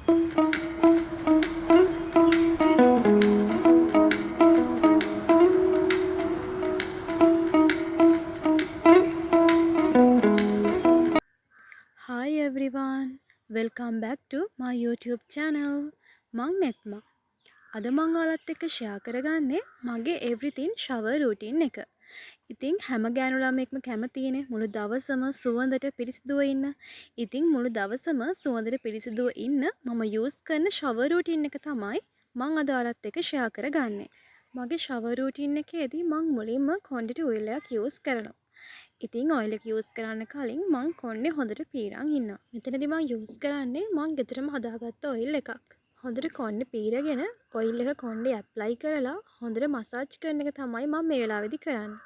Hi everyone, welcome back to my YouTube channel. මං නෙත්මා. අද මං ඔයාලත් එක්ක ෂෙයා කරගන්නේ මගේ everything shower routine එක. ඉතින් හැම ගෑනු ළමයෙක්ම කැමතිනේ මුළු දවසම සුවඳට පිරිසිදුව ඉන්න. ඉතින් මුළු දවසම සුවඳට පිරිසිදුව ඉන්න මම use කරන shower routine එක තමයි මං අද ඔයාලත් එක්ක ෂෙයා කරගන්නේ. මගේ shower routine එකේදී මං මුලින්ම කොණ්ඩෙට oil එකක් use කරනවා. ඉතින් ඔයිල් එක යූස් කරන්න කලින් මං කොණ්ඩේ හොඳට පීරන් ඉන්නවා. මෙතනදී මං යූස් කරන්නේ මං ගෙදරම හදාගත්ත ඔයිල් එකක්. හොඳට කොණ්ඩේ පීරගෙන ඔයිල් එක කොණ්ඩේ ඇප්ලයි කරලා හොඳට මසාජ් කරන එක තමයි මම මේ වෙලාවේදී කරන්නේ.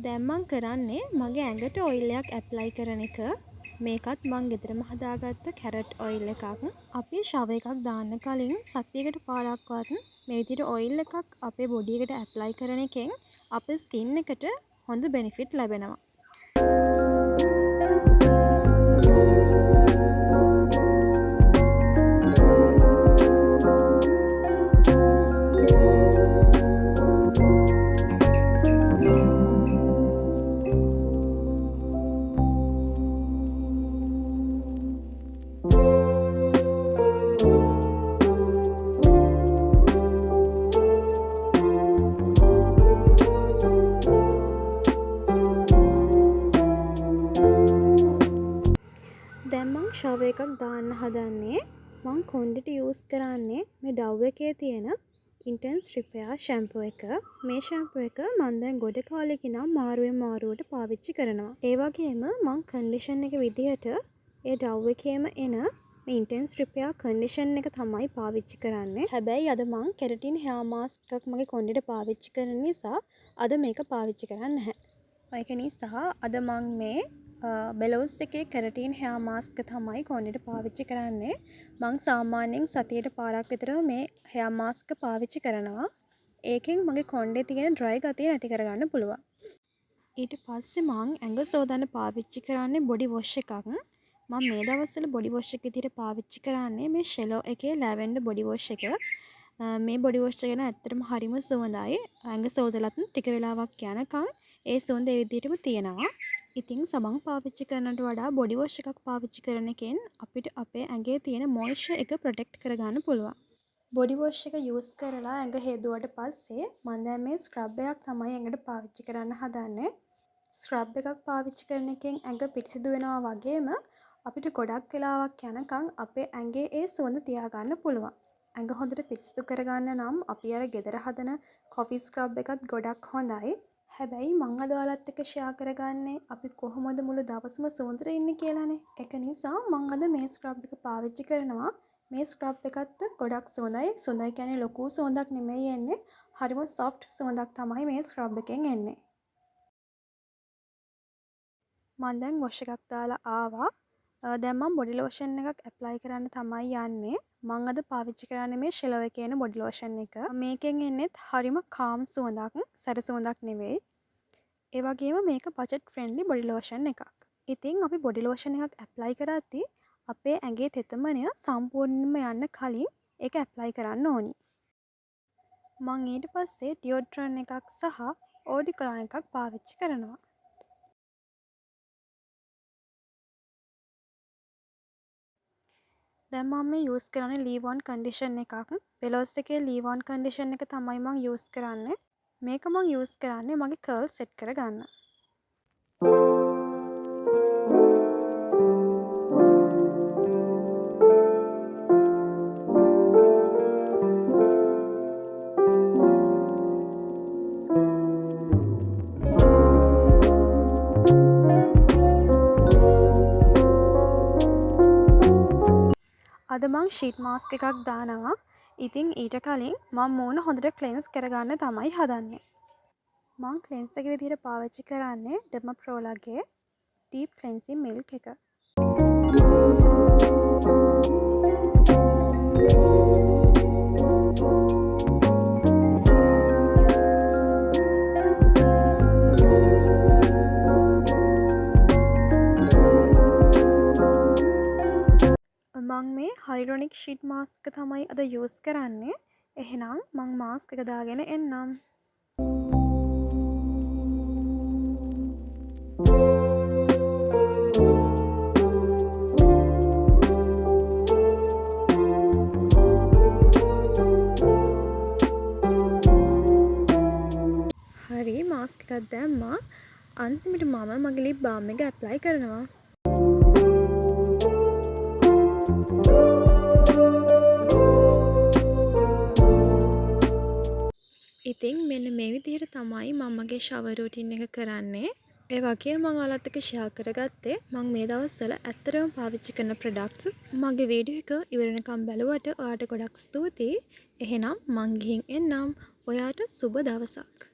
දැන් මං කරන්නේ මගේ ඇඟට ඔයිල් එකක් ඇප්ලයි කරන එක. මේකත් මං ගෙදරම හදාගත්ත කැරට් ඔයිල් එකක්. අපි ෂවර් එකක් දාන්න කලින් සතියකට පාරක්වත් මේ විදිහට ඔයිල් එකක් අපේ බොඩි එකට ඇප්ලයි කරන එකෙන් අපේ ස්කින් එකට හොඳ බෙනිෆිට් ලැබෙනවා. දැන් මං ෂවර් එකක් දාන්න හදන්නේ. මං කොණ්ඩෙට යූස් කරන්නේ මේ ඩව් එකේ තියෙන ඉන්ටෙන්ස් රිපෙයාර් ෂැම්පූ එක. මේ ෂැම්පූ එක මං දැන් ගොඩ කාලෙක ඉඳන් මාරුවෙන් මාරුවට පාවිච්චි කරනවා. ඒ වගේම මං කන්ඩිෂන් එක විදිහට ඒ ඩව් එකේම එන මේ ඉන්ටෙන්ස් රිපෙයාර් කන්ඩිෂන් එක තමයි පාවිච්චි කරන්නේ. හැබැයි අද මං කෙරටින් හෙයාර් මාස්ක් එකක් මගේ කොණ්ඩෙට පාවිච්චි කරන නිසා අද මේක පාවිච්චි කරන්නේ නැහැ. ඒක නිසා අද මං මේ බෙලොස් එකේ කෙරටින් හෙයාර් මාස්ක් තමයි කොණ්ඩෙට පාවිච්චි කරන්නේ. මං සාමාන්‍යයෙන් සතියට පාරක් විතර මේ හෙයාර් මාස්ක් පාවිච්චි කරනවා. ඒකෙන් මගේ කොණ්ඩේ තියෙන ඩ්‍රයි ගතිය නැති කරගන්න පුළුවන්. ඊට පස්සේ මං ඇඟ සෝදන්න පාවිච්චි කරන්නේ බොඩි වොෂ් එකක්. මම මේ දවස්වල බොඩි වොෂ් එක විදිහට පාවිච්චි කරන්නේ මේ ෂෙලෝ එකේ ලැවෙන්ඩර් බොඩි වොෂ් එක. මේ බොඩි වොෂ් එක ගැන ඇත්තටම හරිම සුවඳයි. ඇඟ සෝදලත් ටික වෙලාවක් යනකම් ඒ සුවඳ ඒ විදිහටම තියෙනවා. ඉතින් සමන් පාවිච්චි කරනට වඩා බොඩි වොෂ් එකක් පාවිච්චි කරන එකෙන් අපිට අපේ ඇඟේ තියෙන මොයිස්චර් එක ප්‍රොටෙක්ට් කරගන්න පුළුවන්. බොඩි වොෂ් එක යූස් කරලා ඇඟ හේදුවට පස්සේ මම දැන් මේ ස්ක්‍රබ් එකක් තමයි ඇඟට පාවිච්චි කරන්න හදන්නේ. ස්ක්‍රබ් එකක් පාවිච්චි කරන එකෙන් ඇඟ පිරිසිදු වෙනවා වගේම අපිට ගොඩක් වෙලාවක් යනකම් අපේ ඇඟේ ඒ සුවඳ තියාගන්න පුළුවන්. ඇඟ හොඳට පිරිසිදු කරගන්න නම් අපි අර ගෙදර හදන කොෆි ස්ක්‍රබ් එකත් ගොඩක් හොඳයි. හැබැයි මං අද ඔයාලත් එක්ක ෂෙයා කරගන්නේ අපි කොහොමද මුළු දවසම සුවඳට ඉන්නේ කියලානේ. ඒක නිසා මං අද මේ ස්ක්‍රබ් එක පාවිච්චි කරනවා. මේ ස්ක්‍රබ් එකත් ගොඩක් සුවඳයි. සුවඳයි කියන්නේ ලොකු සුවඳක් නෙමෙයි එන්නේ. හරිම සොෆ්ට් සුවඳක් තමයි මේ ස්ක්‍රබ් එකෙන් එන්නේ. මං දැන් වොෂ් එකක් දාලා ආවා. දැන් මම බොඩි ලෝෂන් එකක් ඇප්ලයි කරන්න තමයි යන්නේ. මං අද පාවිච්චි කරන්නේ මේ ෂෙලෝ එකේ එන බොඩි ලෝෂන් එක. මේකෙන් එන්නේත් හරිම කාම් සුවඳක්. සැර සුවඳක් නෙවෙයි. ඒ වගේම මේක බජට් ෆ්‍රෙන්ඩ්ලි බොඩි ලෝෂන් එකක්. ඉතින් අපි බොඩි ලෝෂන් එකක් ඇප්ලයි කරද්දී අපේ ඇඟේ තෙතමනය සම්පූර්ණයෙන්ම යන්න කලින් ඒක ඇප්ලයි කරන්න ඕනි. මං ඊට පස්සේ ඩියෝඩ්‍රන්ට් එකක් සහ ඕඩි කොලොන් එකක් පාවිච්චි කරනවා. දැන් මම මේ යූස් කරන්නේ ලීව්-ඔන් කන්ඩිෂන් එකක්. බෙලොස් එකේ ලීව්-ඔන් කන්ඩිෂන් එක තමයි මං යූස් කරන්නේ. මේක මං යූස් කරන්නේ මගේ කර්ල් සෙට් කරගන්න. අද මං ෂීට් මාස්ක් එකක් දානවා. ඉතින් ඊට කලින් මම මූණ හොඳට ක්ලෙන්ස් කරගන්න තමයි හදන්නේ. මං ක්ලෙන්ස් එක විදිහට පාවිච්චි කරන්නේ ඩර්මාප්‍රෝලාගේ ඩීප් ක්ලෙන්සින් මිල්ක් එක. මං මේ හයිරොනික් ෂීට් මාස්ක් තමයි අද යූස් කරන්නේ. එහෙනම් මං මාස්ක් එක දාගෙන එන්නම්. හරි මාස්ක් එකක් දැම්මා. අන්තිමට මම මගේ ලිප් බාම් එක ඇප්ලයි කරනවා. ඉතින් මෙන්න මේ විදිහට තමයි මම මගේ ෂවර් රූටින් එක කරන්නේ. ඒ වගේම මම ඔයාලත් එක්ක ෂෙයා කරගත්තේ මම මේ දවස්වල ඇත්තටම පාවිච්චි කරන ප්‍රොඩක්ට්ස්. මගේ වීඩියෝ එක ඉවර වෙනකම් බැලුවට ඔයාලට ගොඩක් ස්තුතියි. එහෙනම් මං ගිහින් එන්නම්. ඔයාට සුබ දවසක්.